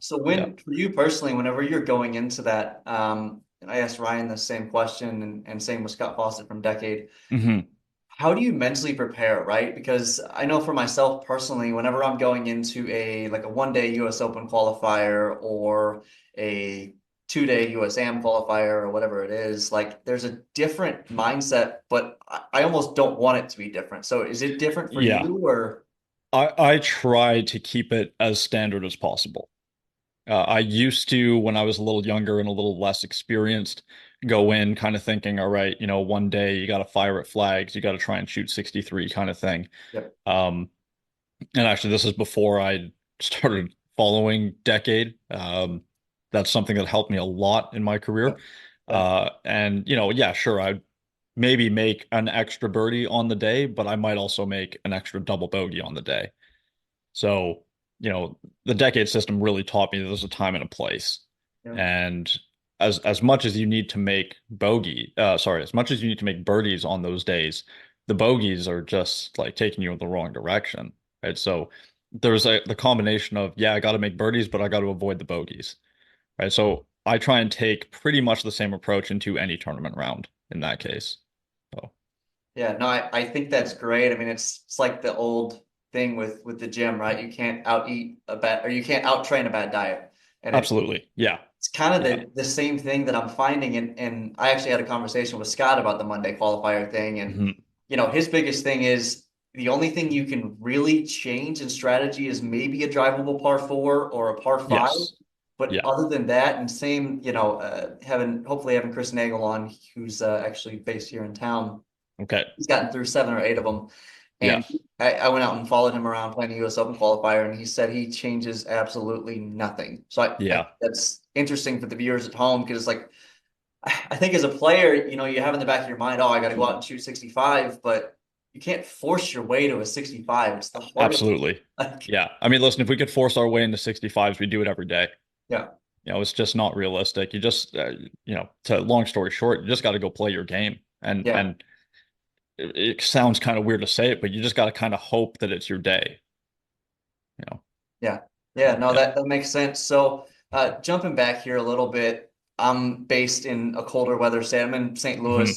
So Yeah. when, for you personally, whenever you're going into that, and I asked Ryan the same question and same with Scott Fawcett from Decade, Hmm. how do you mentally prepare, right? Because I know for myself personally, whenever I'm going into a like a 1 day US Open qualifier or a 2 day USAM qualifier or whatever it is, like there's a different mindset, but I almost don't want it to be different. So is it different for Yeah. you or I try to keep it as standard as possible. I used to, when I was a little younger and a little less experienced, go in kind of thinking, all right, 1 day you got to fire at flags, you got to try and shoot 63 kind of thing. Yep. Um, and actually, this is before I started following Decade. That's something that helped me a lot in my career. Yep. Yep. And yeah, sure, I'd maybe make an extra birdie on the day, but I might also make an extra double bogey on the day. So, the decade system really taught me that there's a time and a place. Yep. And as much as you need to make as much as you need to make birdies on those days, the bogeys are just like taking you in the wrong direction, right? So there's the combination of, yeah, I got to make birdies, but I got to avoid the bogeys, right? So I try and take pretty much the same approach into any tournament round in that case. So Yeah, no, I think that's great. I mean, it's like the old thing with the gym, right? You can't out eat a bad or you can't out train a bad diet. And absolutely. Yeah. it's kind of Yeah. the same thing that I'm finding. And I actually had a conversation with Scott about the Monday qualifier thing. And, Mhm. his biggest thing is the only thing you can really change in strategy is maybe a drivable par four or a par five. Yes. But Yeah. other than that, and same, hopefully having Chris Nagel on, who's actually based here in town. Okay. He's gotten through 7 or 8 of them. Yeah. And I went out and followed him around playing the US Open qualifier, and he said he changes absolutely nothing. So I think Yeah. that's interesting for the viewers at home because it's like, I think as a player, you have in the back of your mind, oh, I got to go out and shoot 65, but you can't force your way to a 65. It's the hardest. Absolutely. Like, Yeah. I mean, listen, if we could force our way into 65s, we do it every day. yeah, It's just not realistic. You just, to long story short, you just got to go play your game. yeah, And it sounds kind of weird to say it, but you just got to kind of hope that it's your day, you know. yeah, yeah. No, Yeah. that makes sense. So, jumping back here a little bit, I'm based in a colder weather state. I'm in St. Louis. Mhm.